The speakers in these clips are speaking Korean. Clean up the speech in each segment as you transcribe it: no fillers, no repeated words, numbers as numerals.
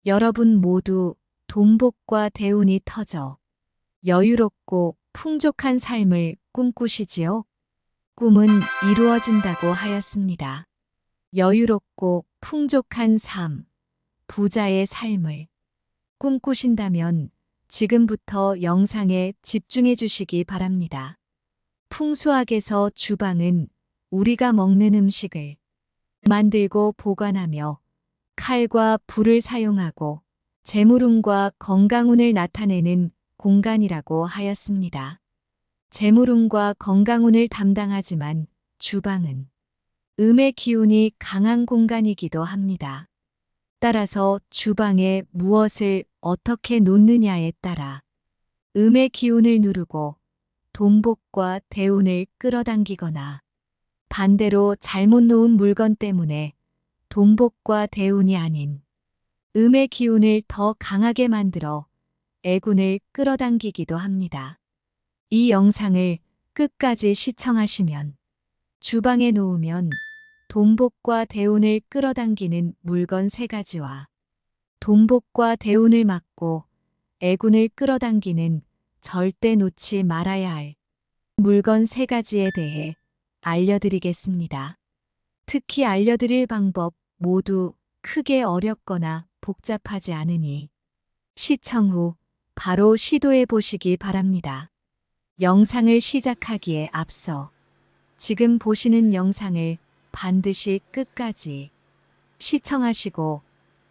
여러분 모두 돈복과 대운이 터져 여유롭고 풍족한 삶을 꿈꾸시지요? 꿈은 이루어진다고 하였습니다. 여유롭고 풍족한 삶, 부자의 삶을 꿈꾸신다면 지금부터 영상에 집중해 주시기 바랍니다. 풍수학에서 주방은 우리가 먹는 음식을 만들고 보관하며 칼과 불을 사용하고 재물운과 건강운을 나타내는 공간이라고 하였습니다. 재물운과 건강운을 담당하지만 주방은 음의 기운이 강한 공간이기도 합니다. 따라서 주방에 무엇을 어떻게 놓느냐에 따라 음의 기운을 누르고 돈복과 대운을 끌어당기거나 반대로 잘못 놓은 물건 때문에 돈복과 대운이 아닌 음의 기운을 더 강하게 만들어 애군을 끌어당기기도 합니다. 이 영상을 끝까지 시청하시면 주방에 놓으면 돈복과 대운을 끌어당기는 물건 3가지와 돈복과 대운을 막고 애군을 끌어당기는 절대 놓지 말아야 할 물건 3가지에 대해 알려드리겠습니다. 특히 알려드릴 방법 모두 크게 어렵거나 복잡하지 않으니 시청 후 바로 시도해 보시기 바랍니다. 영상을 시작하기에 앞서 지금 보시는 영상을 반드시 끝까지 시청하시고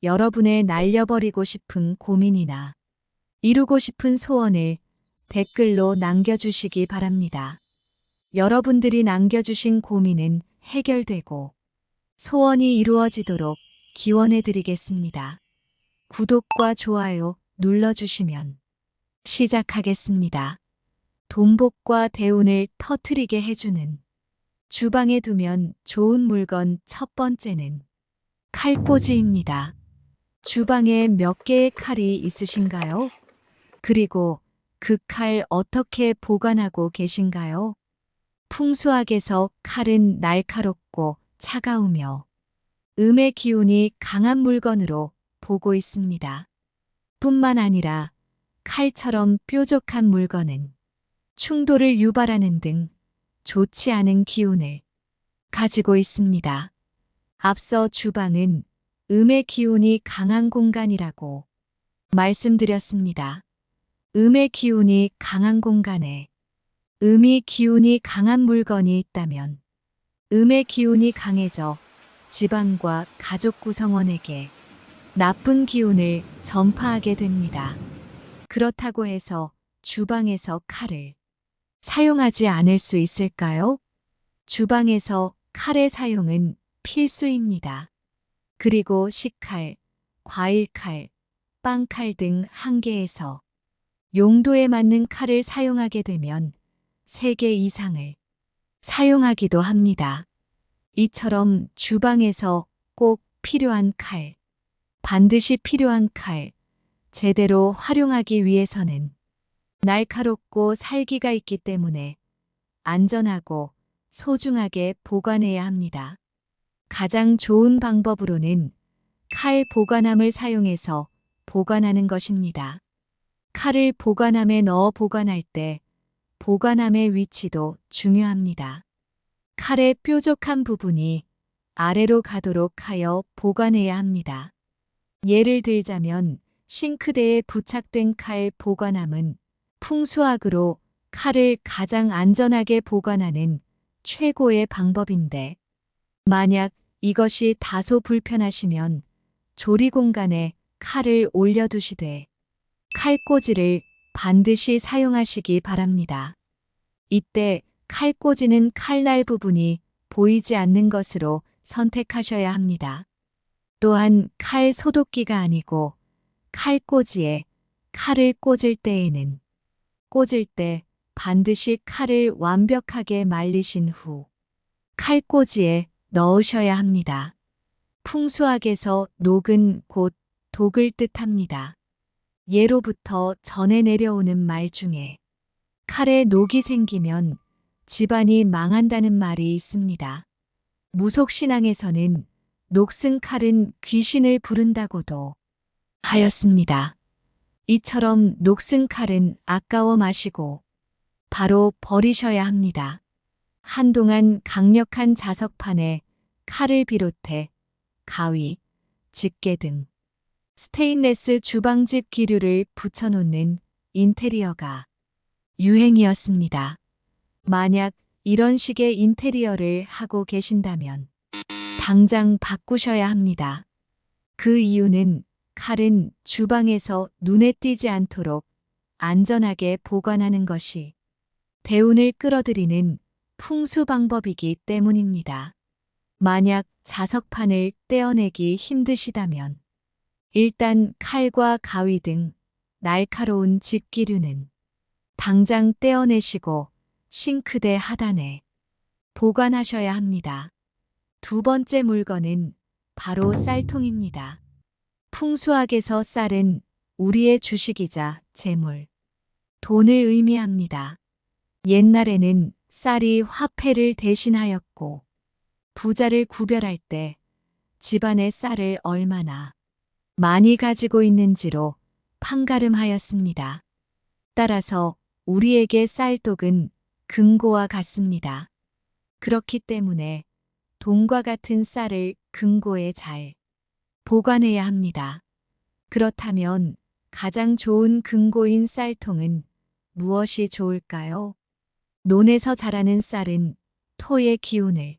여러분의 날려버리고 싶은 고민이나 이루고 싶은 소원을 댓글로 남겨주시기 바랍니다. 여러분들이 남겨주신 고민은 해결되고 소원이 이루어지도록 기원해 드리겠습니다. 구독과 좋아요 눌러주시면 시작하겠습니다. 돈복과 대운을 터뜨리게 해주는 주방에 두면 좋은 물건 첫 번째는 칼꽂이입니다. 주방에 몇 개의 칼이 있으신가요? 그리고 그 칼 어떻게 보관하고 계신가요? 풍수학에서 칼은 날카롭고 차가우며 음의 기운이 강한 물건으로 보고 있습니다. 뿐만 아니라 칼처럼 뾰족한 물건은 충돌을 유발하는 등 좋지 않은 기운을 가지고 있습니다. 앞서 주방은 음의 기운이 강한 공간이라고 말씀드렸습니다. 음의 기운이 강한 공간에 음이 기운이 강한 물건이 있다면 음의 기운이 강해져 집안과 가족 구성원에게 나쁜 기운을 전파하게 됩니다. 그렇다고 해서 주방에서 칼을 사용하지 않을 수 있을까요? 주방에서 칼의 사용은 필수입니다. 그리고 식칼, 과일칼, 빵칼 등 한개에서 용도에 맞는 칼을 사용하게 되면 3개 이상을 사용하기도 합니다. 이처럼 주방에서 꼭 필요한 칼, 반드시 필요한 칼, 제대로 활용하기 위해서는 날카롭고 살기가 있기 때문에 안전하고 소중하게 보관해야 합니다. 가장 좋은 방법으로는 칼 보관함을 사용해서 보관하는 것입니다. 칼을 보관함에 넣어 보관할 때 보관함의 위치도 중요합니다. 칼의 뾰족한 부분이 아래로 가도록 하여 보관해야 합니다. 예를 들자면 싱크대에 부착된 칼 보관함은 풍수학으로 칼을 가장 안전하게 보관하는 최고의 방법인데 만약 이것이 다소 불편하시면 조리 공간에 칼을 올려두시되 칼꽂이를 반드시 사용하시기 바랍니다. 이때 칼꽂이는 칼날 부분이 보이지 않는 것으로 선택하셔야 합니다. 또한 칼 소독기가 아니고 칼꽂이에 칼을 꽂을 때에는 꽂을 때 반드시 칼을 완벽하게 말리신 후 칼꽂이에 넣으셔야 합니다. 풍수학에서 녹은 곧 독을 뜻합니다. 예로부터 전해 내려오는 말 중에 칼에 녹이 생기면 집안이 망한다는 말이 있습니다. 무속신앙에서는 녹슨 칼은 귀신을 부른다고도 하였습니다. 이처럼 녹슨 칼은 아까워 마시고 바로 버리셔야 합니다. 한동안 강력한 자석판에 칼을 비롯해 가위, 집게 등 스테인레스 주방집 기류를 붙여놓는 인테리어가 유행이었습니다. 만약 이런 식의 인테리어를 하고 계신다면 당장 바꾸셔야 합니다. 그 이유는 칼은 주방에서 눈에 띄지 않도록 안전하게 보관하는 것이 대운을 끌어들이는 풍수 방법이기 때문입니다. 만약 자석판을 떼어내기 힘드시다면 일단 칼과 가위 등 날카로운 집기류는 당장 떼어내시고 싱크대 하단에 보관하셔야 합니다. 두 번째 물건은 바로 쌀통입니다. 풍수학에서 쌀은 우리의 주식이자 재물, 돈을 의미합니다. 옛날에는 쌀이 화폐를 대신하였고 부자를 구별할 때 집안에 쌀을 얼마나 많이 가지고 있는지로 판가름하였습니다. 따라서 우리에게 쌀독은 금고와 같습니다. 그렇기 때문에 돈과 같은 쌀을 금고에 잘 보관해야 합니다. 그렇다면 가장 좋은 금고인 쌀통은 무엇이 좋을까요? 논에서 자라는 쌀은 토의 기운을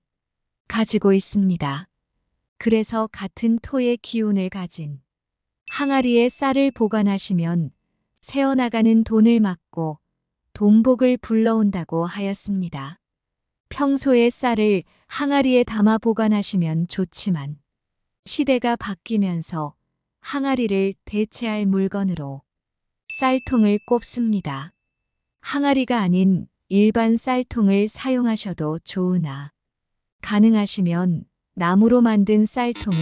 가지고 있습니다. 그래서 같은 토의 기운을 가진 항아리에 쌀을 보관하시면 새어나가는 돈을 막고 돈복을 불러온다고 하였습니다. 평소에 쌀을 항아리에 담아 보관하시면 좋지만 시대가 바뀌면서 항아리를 대체할 물건으로 쌀통을 꼽습니다. 항아리가 아닌 일반 쌀통을 사용하셔도 좋으나 가능하시면 나무로 만든 쌀통은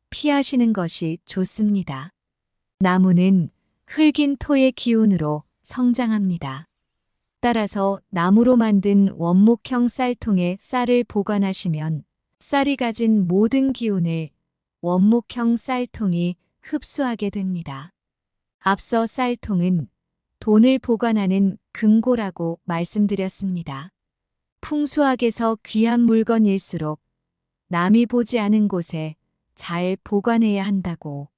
피하시는 것이 좋습니다. 나무는 흙인 토의 기운으로 성장합니다. 따라서 나무로 만든 원목형 쌀통에 쌀을 보관하시면 쌀이 가진 모든 기운을 원목형 쌀통이 흡수하게 됩니다. 앞서 쌀통은 돈을 보관하는 금고라고 말씀드렸습니다. 풍수학에서 귀한 물건일수록 남이 보지 않은 곳에 잘 보관해야 한다고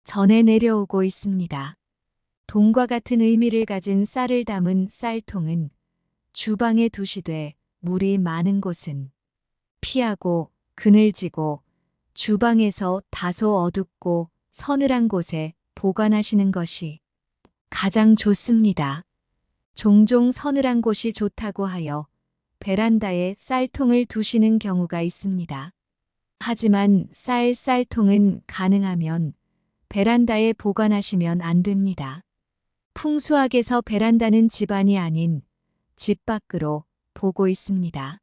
전해 내려오고 있습니다. 돈과 같은 의미를 가진 쌀을 담은 쌀통은 주방에 두시되 물이 많은 곳은 피하고 그늘지고 주방에서 다소 어둡고 서늘한 곳에 보관하시는 것이 가장 좋습니다. 종종 서늘한 곳이 좋다고 하여 베란다에 쌀통을 두시는 경우가 있습니다. 하지만 쌀통은 가능하면 베란다에 보관하시면 안 됩니다. 풍수학에서 베란다는 집안이 아닌 집 밖으로 보고 있습니다.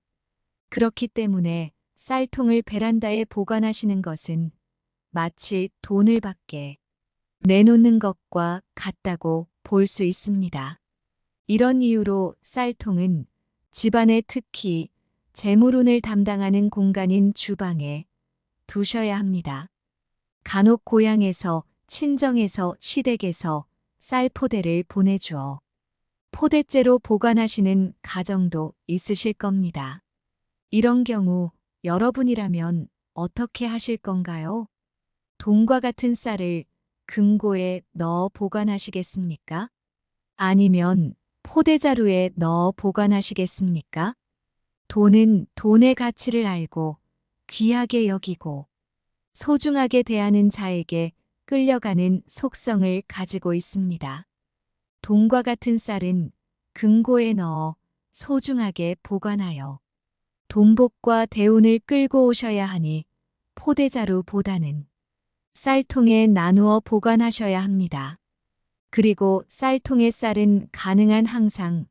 그렇기 때문에 쌀통을 베란다에 보관하시는 것은 마치 돈을 밖에 내놓는 것과 같다고 볼 수 있습니다. 이런 이유로 쌀통은 집안에 특히 재물운을 담당하는 공간인 주방에 두셔야 합니다. 간혹 고향에서, 친정에서, 시댁에서 쌀포대를 보내주어 포대째로 보관하시는 가정도 있으실 겁니다. 이런 경우 여러분이라면 어떻게 하실 건가요? 돈과 같은 쌀을 금고에 넣어 보관하시겠습니까? 아니면 포대자루에 넣어 보관하시겠습니까? 돈은 돈의 가치를 알고 귀하게 여기고 소중하게 대하는 자에게 끌려가는 속성을 가지고 있습니다. 돈과 같은 쌀은 금고에 넣어 소중하게 보관하여 돈복과 대운을 끌고 오셔야 하니 포대자루보다는 쌀통에 나누어 보관하셔야 합니다. 그리고 쌀통의 쌀은 가능한 항상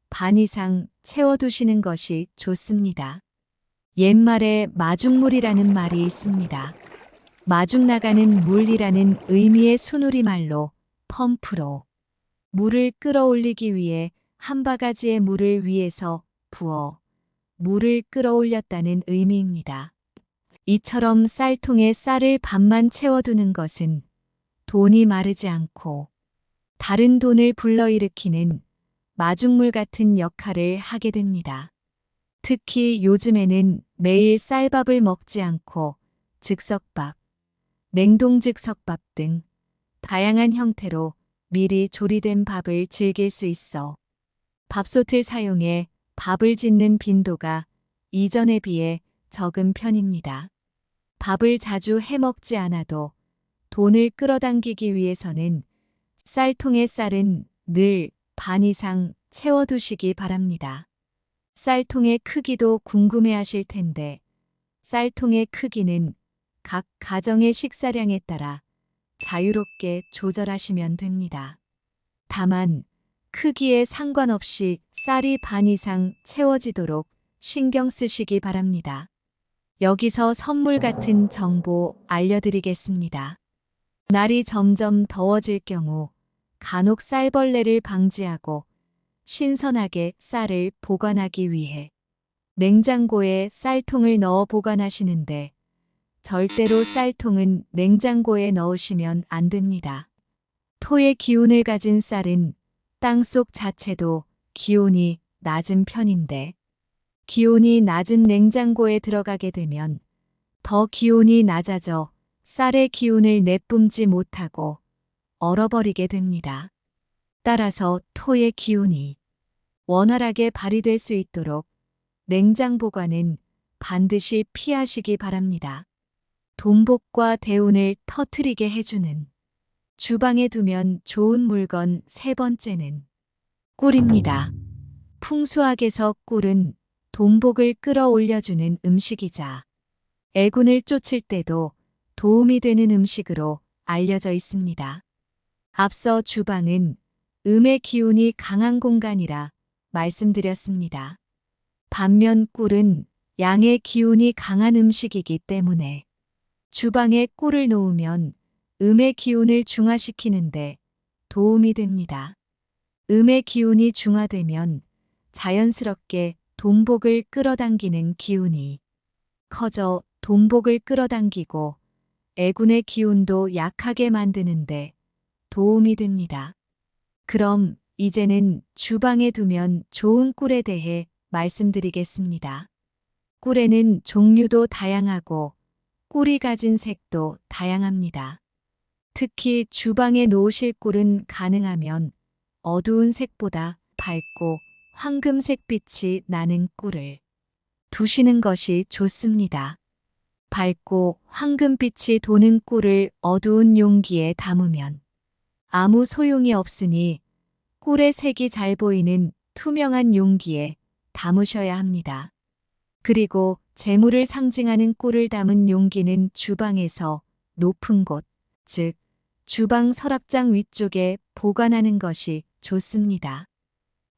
반 이상 채워두시는 것이 좋습니다. 옛말에 마중물이라는 말이 있습니다. 마중 나가는 물이라는 의미의 순우리말로 펌프로 물을 끌어올리기 위해 한 바가지의 물을 위에서 부어 물을 끌어올렸다는 의미입니다. 이처럼 쌀통에 쌀을 반만 채워두는 것은 돈이 마르지 않고 다른 돈을 불러일으키는 마중물 같은 역할을 하게 됩니다. 특히 요즘에는 매일 쌀밥을 먹지 않고 즉석밥, 냉동 즉석밥 등 다양한 형태로 미리 조리된 밥을 즐길 수 있어 밥솥을 사용해 밥을 짓는 빈도가 이전에 비해 적은 편입니다. 밥을 자주 해 먹지 않아도 돈을 끌어당기기 위해서는 쌀통의 쌀은 늘 반 이상 채워두시기 바랍니다. 쌀통의 크기도 궁금해 하실 텐데 쌀통의 크기는 각 가정의 식사량에 따라 자유롭게 조절하시면 됩니다. 다만 크기에 상관없이 쌀이 반 이상 채워지도록 신경 쓰시기 바랍니다. 여기서 선물 같은 정보 알려드리겠습니다. 날이 점점 더워질 경우 간혹 쌀벌레를 방지하고 신선하게 쌀을 보관하기 위해 냉장고에 쌀통을 넣어 보관하시는데 절대로 쌀통은 냉장고에 넣으시면 안 됩니다. 토의 기운을 가진 쌀은 땅속 자체도 기온이 낮은 편인데 기온이 낮은 냉장고에 들어가게 되면 더 기온이 낮아져 쌀의 기운을 내뿜지 못하고 얼어버리게 됩니다. 따라서 토의 기운이 원활하게 발휘될 수 있도록 냉장 보관은 반드시 피하시기 바랍니다. 돈복과 대운을 터트리게 해주는 주방에 두면 좋은 물건 세 번째는 꿀입니다. 풍수학에서 꿀은 돈복을 끌어올려주는 음식이자 애군을 쫓을 때도 도움이 되는 음식으로 알려져 있습니다. 앞서 주방은 음의 기운이 강한 공간이라 말씀드렸습니다. 반면 꿀은 양의 기운이 강한 음식이기 때문에 주방에 꿀을 놓으면 음의 기운을 중화시키는데 도움이 됩니다. 음의 기운이 중화되면 자연스럽게 돈복을 끌어당기는 기운이 커져 돈복을 끌어당기고 애군의 기운도 약하게 만드는데 도움이 됩니다. 그럼 이제는 주방에 두면 좋은 꿀에 대해 말씀드리겠습니다. 꿀에는 종류도 다양하고 꿀이 가진 색도 다양합니다. 특히 주방에 놓으실 꿀은 가능하면 어두운 색보다 밝고 황금색 빛이 나는 꿀을 두시는 것이 좋습니다. 밝고 황금빛이 도는 꿀을 어두운 용기에 담으면 아무 소용이 없으니 꿀의 색이 잘 보이는 투명한 용기에 담으셔야 합니다. 그리고 재물을 상징하는 꿀을 담은 용기는 주방에서 높은 곳, 즉 주방 서랍장 위쪽에 보관하는 것이 좋습니다.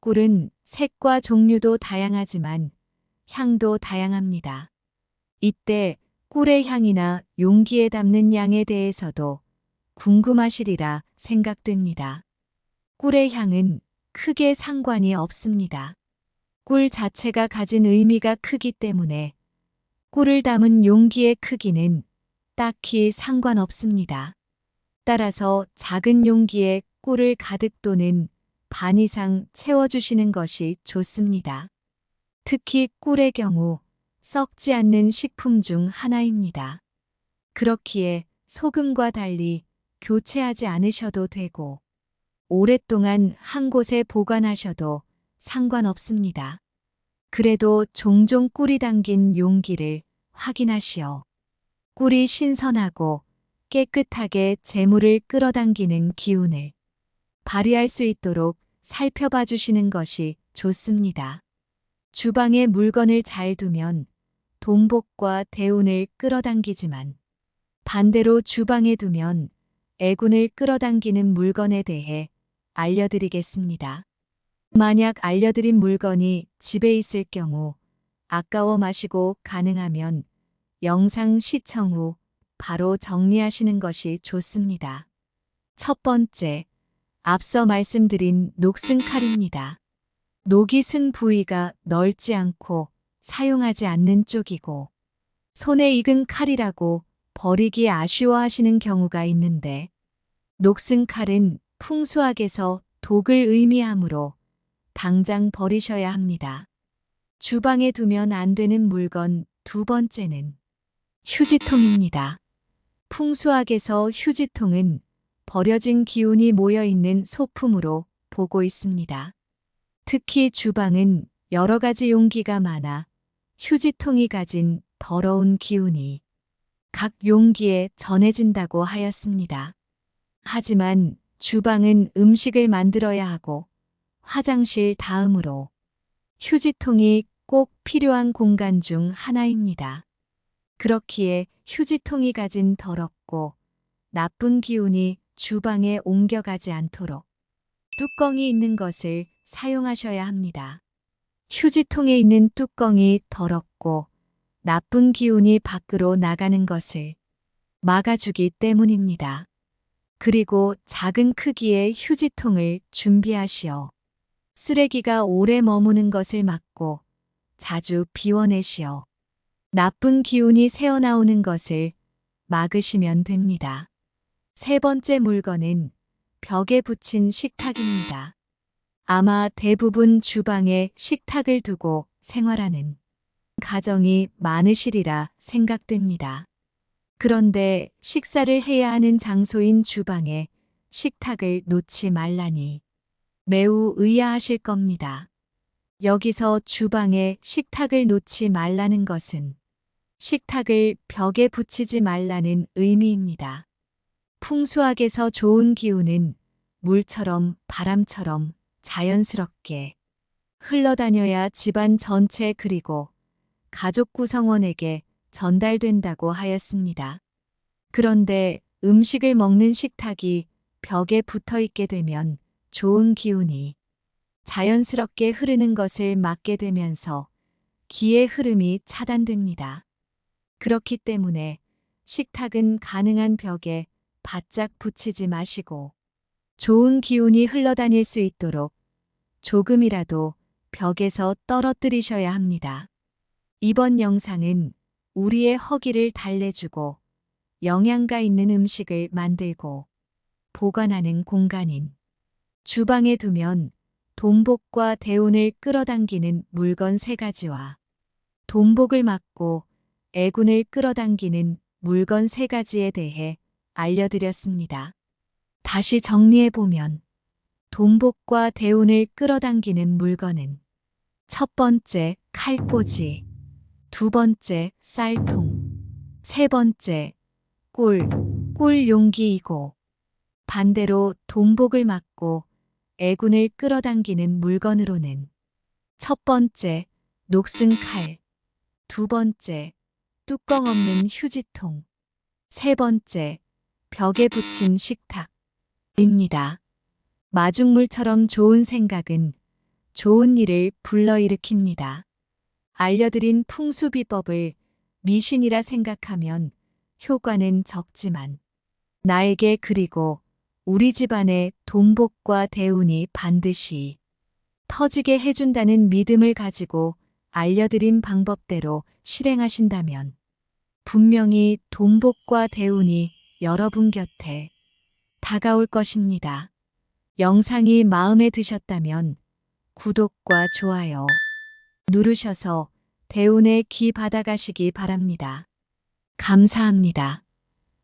꿀은 색과 종류도 다양하지만 향도 다양합니다. 이때 꿀의 향이나 용기에 담는 양에 대해서도 궁금하시리라 생각됩니다. 꿀의 향은 크게 상관이 없습니다. 꿀 자체가 가진 의미가 크기 때문에 꿀을 담은 용기의 크기는 딱히 상관없습니다. 따라서 작은 용기에 꿀을 가득 또는 반 이상 채워주시는 것이 좋습니다. 특히 꿀의 경우 썩지 않는 식품 중 하나입니다. 그렇기에 소금과 달리 교체하지 않으셔도 되고 오랫동안 한 곳에 보관하셔도 상관없습니다. 그래도 종종 꿀이 담긴 용기를 확인하시어 꿀이 신선하고 깨끗하게 재물을 끌어당기는 기운을 발휘할 수 있도록 살펴봐 주시는 것이 좋습니다. 주방에 물건을 잘 두면 돈복과 대운을 끌어당기지만 반대로 주방에 두면 애군을 끌어당기는 물건에 대해 알려드리겠습니다. 만약 알려드린 물건이 집에 있을 경우 아까워 마시고 가능하면 영상 시청 후 바로 정리하시는 것이 좋습니다. 첫 번째, 앞서 말씀드린 녹슨 칼입니다. 녹이 쓴 부위가 넓지 않고 사용하지 않는 쪽이고 손에 익은 칼이라고 버리기 아쉬워하시는 경우가 있는데 녹슨 칼은 풍수학에서 독을 의미하므로 당장 버리셔야 합니다. 주방에 두면 안 되는 물건 두 번째는 휴지통입니다. 풍수학에서 휴지통은 버려진 기운이 모여 있는 소품으로 보고 있습니다. 특히 주방은 여러 가지 용기가 많아 휴지통이 가진 더러운 기운이 각 용기에 전해진다고 하였습니다. 하지만 주방은 음식을 만들어야 하고 화장실 다음으로 휴지통이 꼭 필요한 공간 중 하나입니다. 그렇기에 휴지통이 가진 더럽고 나쁜 기운이 주방에 옮겨가지 않도록 뚜껑이 있는 것을 사용하셔야 합니다. 휴지통에 있는 뚜껑이 더럽고 나쁜 기운이 밖으로 나가는 것을 막아주기 때문입니다. 그리고 작은 크기의 휴지통을 준비하시어 쓰레기가 오래 머무는 것을 막고 자주 비워내시어 나쁜 기운이 새어나오는 것을 막으시면 됩니다. 세 번째 물건은 벽에 붙인 식탁입니다. 아마 대부분 주방에 식탁을 두고 생활하는 가정이 많으시리라 생각됩니다. 그런데 식사를 해야 하는 장소인 주방에 식탁을 놓지 말라니 매우 의아하실 겁니다. 여기서 주방에 식탁을 놓지 말라는 것은 식탁을 벽에 붙이지 말라는 의미입니다. 풍수학에서 좋은 기운은 물처럼 바람처럼 자연스럽게 흘러다녀야 집안 전체 그리고 가족 구성원에게 전달된다고 하였습니다. 그런데 음식을 먹는 식탁이 벽에 붙어 있게 되면 좋은 기운이 자연스럽게 흐르는 것을 막게 되면서 기의 흐름이 차단됩니다. 그렇기 때문에 식탁은 가능한 벽에 바짝 붙이지 마시고 좋은 기운이 흘러다닐 수 있도록 조금이라도 벽에서 떨어뜨리셔야 합니다. 이번 영상은 우리의 허기를 달래주고 영양가 있는 음식을 만들고 보관하는 공간인 주방에 두면 돈복과 대운을 끌어당기는 물건 3가지와 돈복을 막고 애군을 끌어당기는 물건 3가지에 대해 알려드렸습니다. 다시 정리해보면 돈복과 대운을 끌어당기는 물건은 첫 번째 칼꽂이, 두 번째 쌀통, 세 번째 꿀 용기이고 반대로 돈복을 막고 애군을 끌어당기는 물건으로는 첫 번째 녹슨 칼, 두 번째 뚜껑 없는 휴지통, 세 번째 벽에 붙인 식탁입니다. 마중물처럼 좋은 생각은 좋은 일을 불러일으킵니다. 알려드린 풍수 비법을 미신이라 생각하면 효과는 적지만 나에게 그리고 우리 집안의 돈복과 대운이 반드시 터지게 해준다는 믿음을 가지고 알려드린 방법대로 실행하신다면 분명히 돈복과 대운이 여러분 곁에 다가올 것입니다. 영상이 마음에 드셨다면 구독과 좋아요 누르셔서 대운의 기 받아가시기 바랍니다. 감사합니다.